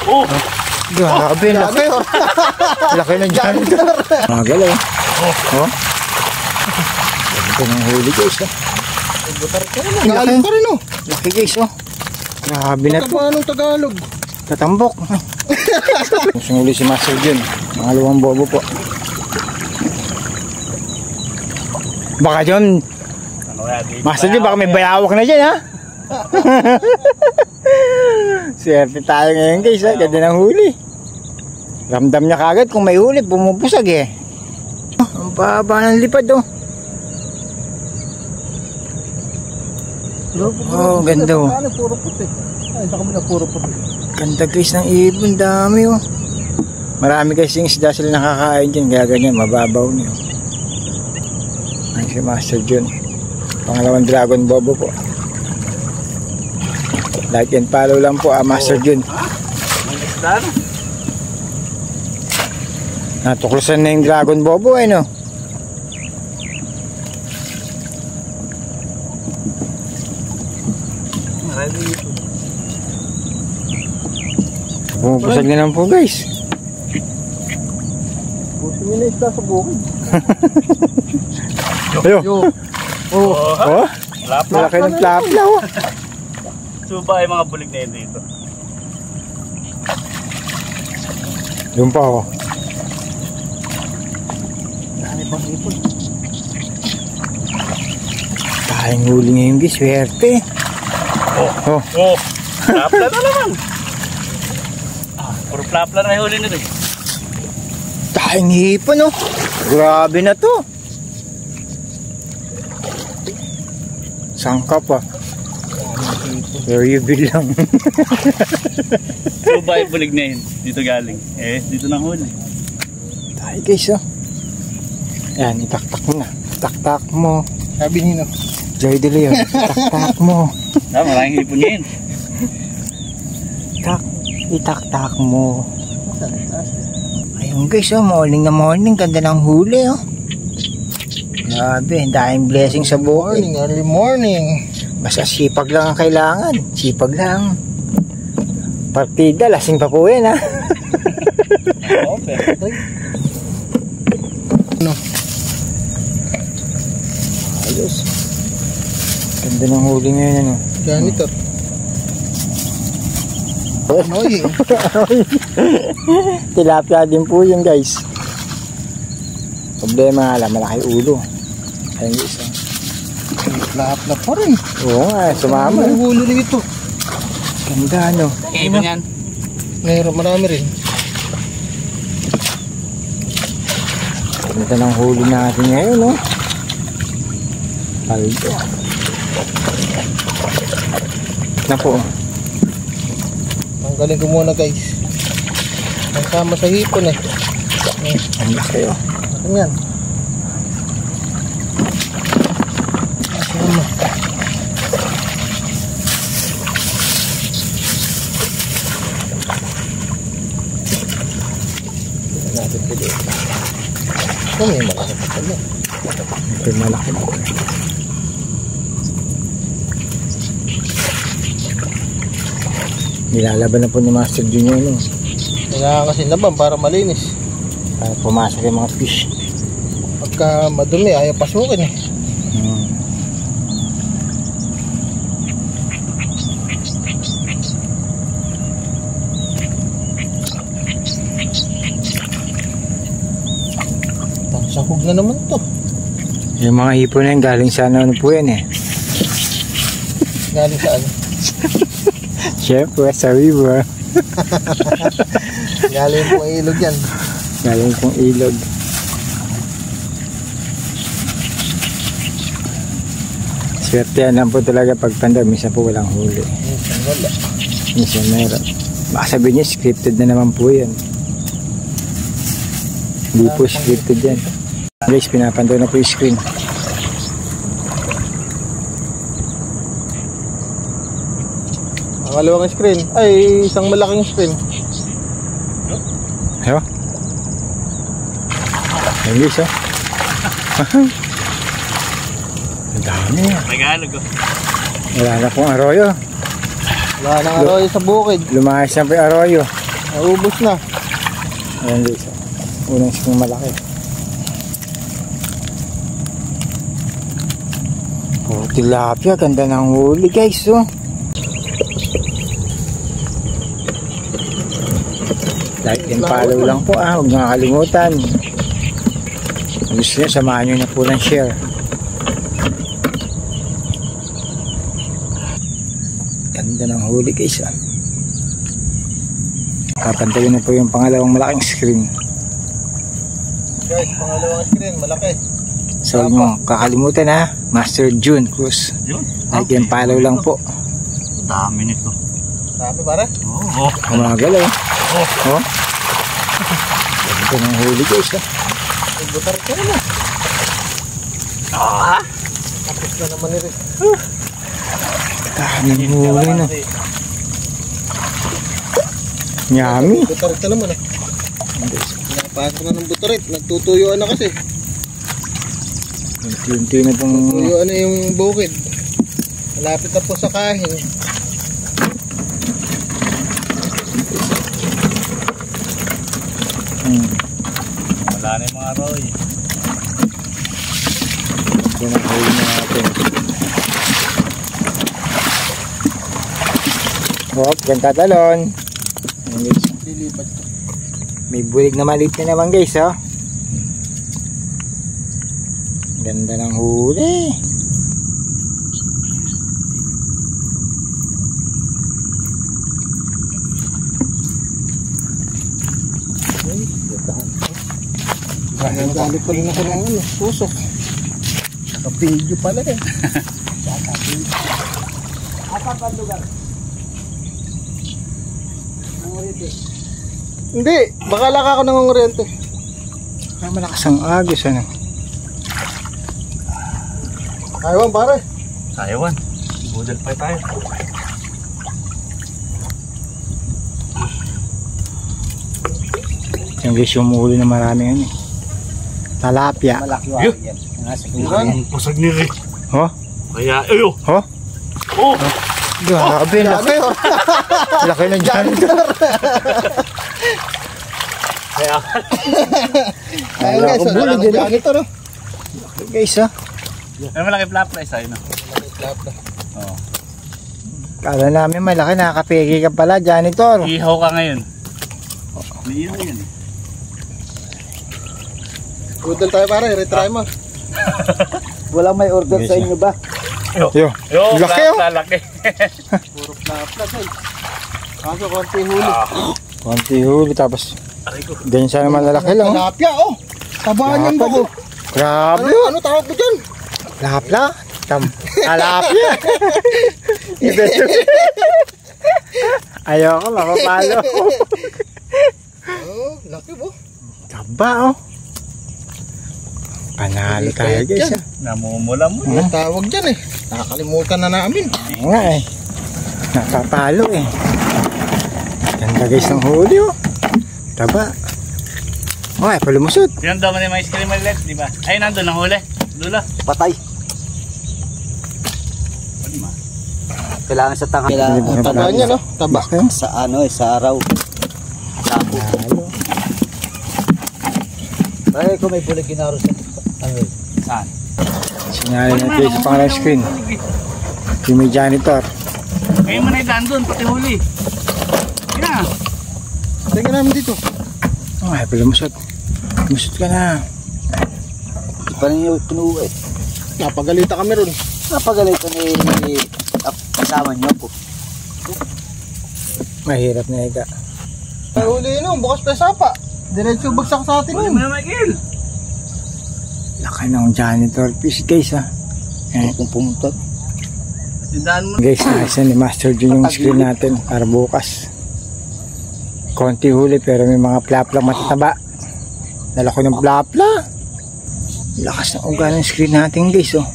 Oh! Grabe, laki. Laki na dyan. Mga galaw. Oh. Ito ng huli guys. Laki pa rin oh. Laki guys oh. Grabe na to. Anong Tagalog? Tatambok. Gusto huli si Master Jun. Pangalawang bobo po. Baka dyan. Master Jun, baka may bayawak na dyan ha. Swerte tayo ngayon guys ha. Ganda ng huli. Ramdam niya kagad kung may huli. Pumupusag eh. Ang baba ng lipad oh. Oh, ganda oh. Puro puti. Ay, sa kabila puro puti. Ganda guys ng ibon, dami oh. Marami guys yung isda sila nakakain dyan. Kaya ganyan, mababaw niyo. Ay si Master Jun. Pangalawang dragon bobo po. Like and follow lang po Master Jun. Natuklasan na yung dragon bobo eh no. Pumupusag na lang po guys. Puso nyo na isda sa bukid. Ayo. Oh. Oh. Malaki ng plapla oh. Suba ay mga bulig na yun dito. Yung pa oh. Dami pang ipon. Tayong huli ngayon guys, swerte. Oh. Oh. Plapla na naman. Puro plapla na huli nito. Tayong hipon oh. Grabe na to. Sangkap ah. Very bilang. Suba ay bulig na yun. Dito galing. Eh, dito na huli. Tayo guys oh. Yan, itaktak mo na. Taktak mo. Sabi nino. Joy De Leon, taktak mo. Maraming hipon niya yun. Itaktak mo. Ayun guys oh, morning na morning. Ganda ng huli oh. Grabe, dahil blessing sa buhay. Morning, early morning. Basta sipag lang ang kailangan. Sipag lang. Partida, lasing pa po yan ha. Oo, pero ano? Ayos. Ganda ng huli ngayon ano. Janitor. Anoy. Tilapia din po yun guys. Problema alam, malaki ulo. Ayun guys oh. Lap-lap pa rin. Oo nga, sumama. Ang hulo nito. Ganda ano. ibon yan. Mayroon marami rin. Ganda ng huli natin ngayon no. Paldo. Napo. Tanggalin ko muna guys. Nasama sa hipon eh. Ano kayo? Ano yan? Nasama. Natin pili. Ito may malaki pa pala. Ito malaki po. Nilalaban na po ni Master Junior no. Kailangan kasi laban para malinis. Para pumasok yung mga fish. Pagka madumi ayaw pasukin eh. Sahog na naman to. Yung mga hipon na yun galing sa ano po yan eh. Galing saan? Siyempre sa river. Galing pong ilog yan. Galing pong ilog. Swerte yan lang po talaga pag panda. Minsan po walang huli. Minsan wala. Minsan meron. Baka sabihin niya scripted na naman po yan. Hindi po scripted yan. Guys, pinapandaw na po yung screen. Pangalawang screen. Ay, isang malaking screen. Ayo. Ayun guys, oh. Ang dami. Tagalog oh. Wala na pong arroyo. Wala nang arroyo sa bukid. Lumayas na po yung arroyo. Naubos na. Ayan guys. Unang screen malaki. Oh, tilapia. Ganda ng huli guys. Oh. Like and follow lang po ah. Huwag nakakalimutan. Kung gusto nyo, samahan nyo na po ng share. Ganda ng huli guys ah. Kapantayin na po yung pangalawang malaking screen. Guys, pangalawang screen, malaki. So huwag nyo kakalimutan ha. Master June Cruz. Like and follow lang po. Dami nito. Sabi pare? Oo. Umagal eh. Oh. Ganda ng huli guys ah. Butar ka naman. Tapos na naman nito. Daming huli na. Yummy. Butarit ka naman eh. Napasok na ng butarit. Nagtutuyuan na kasi. Unti-unti na pong... Tuyuan na yung bukid. Malapit na po sa kahin. Wala na yung mga roy. Yan ang huli natin. Hop, ganda talon. Lilipat ko. May bulig na maliit na naman guys oh. Ganda ng huli. Nagalit pa rin ako ng ano, pusok. Nakapidyo pala eh. Asan pa lugar? Hindi, baka laka ako ng oriente. Malakas ang agos ano. Ayaw pare. Taiwan. Budal pa tayo. Yung guys yung huli na maraming ano. Talapia. Yun. Ang pusag ni Rick. Oh? Kaya, ayo. Oh? Oh! Grabe, laki. Laki na dyan. Kaya, Ayaw guys, ko bulig ano din, dyan ito no? Guys ah. may malaki flap na isa yun. Oo. Kala namin malaki, nakakapigi ka pala, janitor. Ihaw ka ngayon. May ihaw yan eh. Budal tayo pare, retry mo. Walang may order sa inyo ba? Yo, Yo, laki oh. Laki. Puro plapla guys. Kaso konti huli. Konti huli tapos Aray ko. ganyan siya naman lalaki lang oh. Tilapia oh. Tabaan yan ba ko? Grabe Ano, oh. ano tawag mo dyan? Lapla? Talapia. Ibeto. Ayoko, mapapalo. Oh, laki po. Taba oh. Panalo tayo guys ah. Namumula mo. Ano tawag dyan eh? Nakakalimutan na namin. Oo nga eh. Napapalo eh. Ganda guys ng huli oh. Taba. Okay, palumusot. Yan daw man yung mais cream maliliit, di ba? Ay, nandun ang huli. Lula. Patay. Kailangan sa tanga. Taba niya no? Taba. Sa ano sa araw. Sako. Panalo. Ay, kung may bulig ginaro sa ano. Saan? Sinali natin sa pangalang screen. Yung may janitor. Ngayon mo na idaan doon, pati huli. Yan. Tingnan namin dito. Okay, palumusot. Musot ka na. Di pa rin yung pinuwi. Napagalita kami ron. Napagalito ni kasama niyo po. Mahirap na ika. Ay huli no, bukas pa sapa. Diretso bagsak sa atin Huli nun. mo na, Michael. Laki ng janitor fish guys ah. Kung pumunta. Tindaan mo. Guys, nasa ni Master Jun yung screen natin para bukas. Konti huli pero may mga plapla matataba. Lalaki ng plapla. Lakas ng uga ng screen natin guys oh.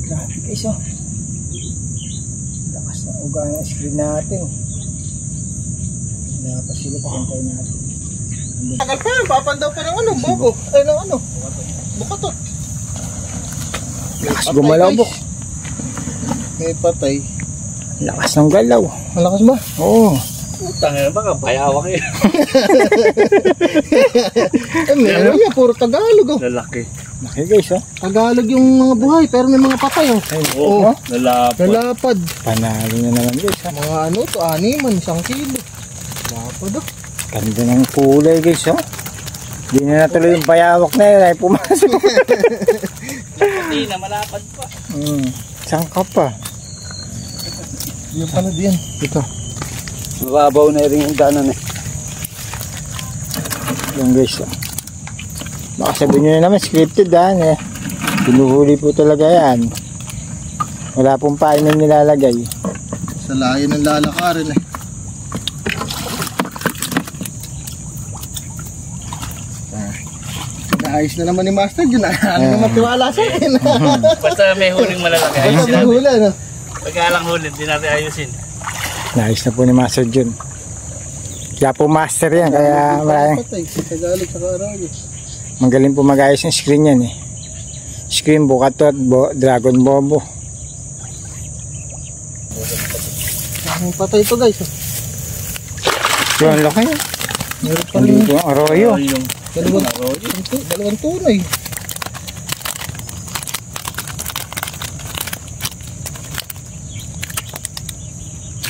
Grabe guys oh. Lakas ng uga ng screen natin. Dapat sila pakantayin natin. Tagal pa yan, papandaw pa ng ano, bobo. Ay ng ano. Bukatot. Lakas gumalaw, Bok. May patay. Lakas ng galaw. Malakas ba? Oo. Putang ina, baka bayawak eh. Meron niya, puro Tagalog. Lalaki. Laki guys, oh. Tagalog yung mga buhay, pero may mga patay. Oo. Lalapad. Lalapad. Panalo na naman guys, ha. Mga ano to, 1 kilo. Lalapad oh. Ganda ng kulay guys, oh. Hindi na natuloy yung bayawak na yun ay pumasok. Hindi na, malapad pa. Saan ka pa? Yung pala diyan. Ito. Mababaw na rin yung daanan eh. Yung guys, oh. Baka sabihin nyo na naman, scripted eh. Pinuhuli po talaga yan. Wala pong painan nilalagay. Sa layo ng lalakarin eh. Naayos na naman ni Master Jun. Ano naman tiwala sa akin. Basta may huling malalaki. Basta Ayusin natin. mahula no. Pagka lang huli, hindi natin ayusin. Naayos na po ni Master Jun. Kaya po master yan, kaya maraming Patay, sa Tagalog sa Arago. magaling po mag-ayos ng screen yan eh. Screen, bukatot, dragon bobo. Ang patay ito guys. So, ang laki. Meron pa Hindi rin po ang arroyo. Yung dalawang tunay.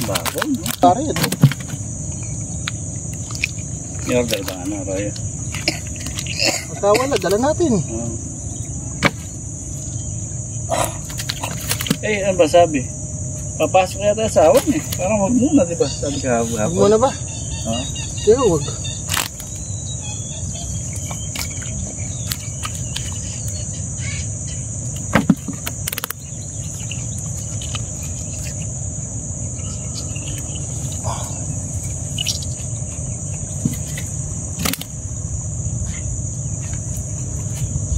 bago, no? Tara yan. I-order ba nga, Roy? Magkawala, dala natin. Eh, ano ba sabi? Papasok yata sa awan eh. Parang wag muna, di ba? Sabi ka Huwag hapon. mo na ba? Ha? Pero huwag.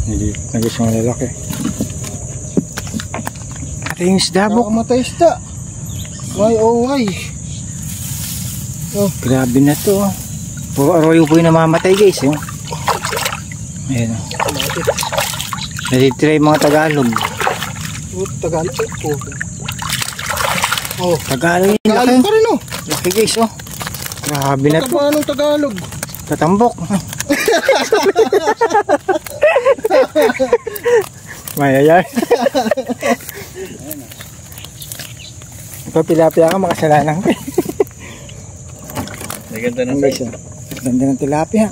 Hindi na gusto ng lalaki. Ito yung isda, Bok. Nakamatay isda. Why oh why? Grabe na to. Puro arroyo po yung namamatay guys. Eh. Ayan. Natitira yung mga Tagalog. Tagalog po. Oh, Tagalog yung laki. Tagalog pa rin oh. Laki guys, oh. Grabe na to. Anong Tagalog? Tatambok. Mayayay. Papilapia ka, makasalanan ka. Naganda ng Guys, size. ganda ng tilapia.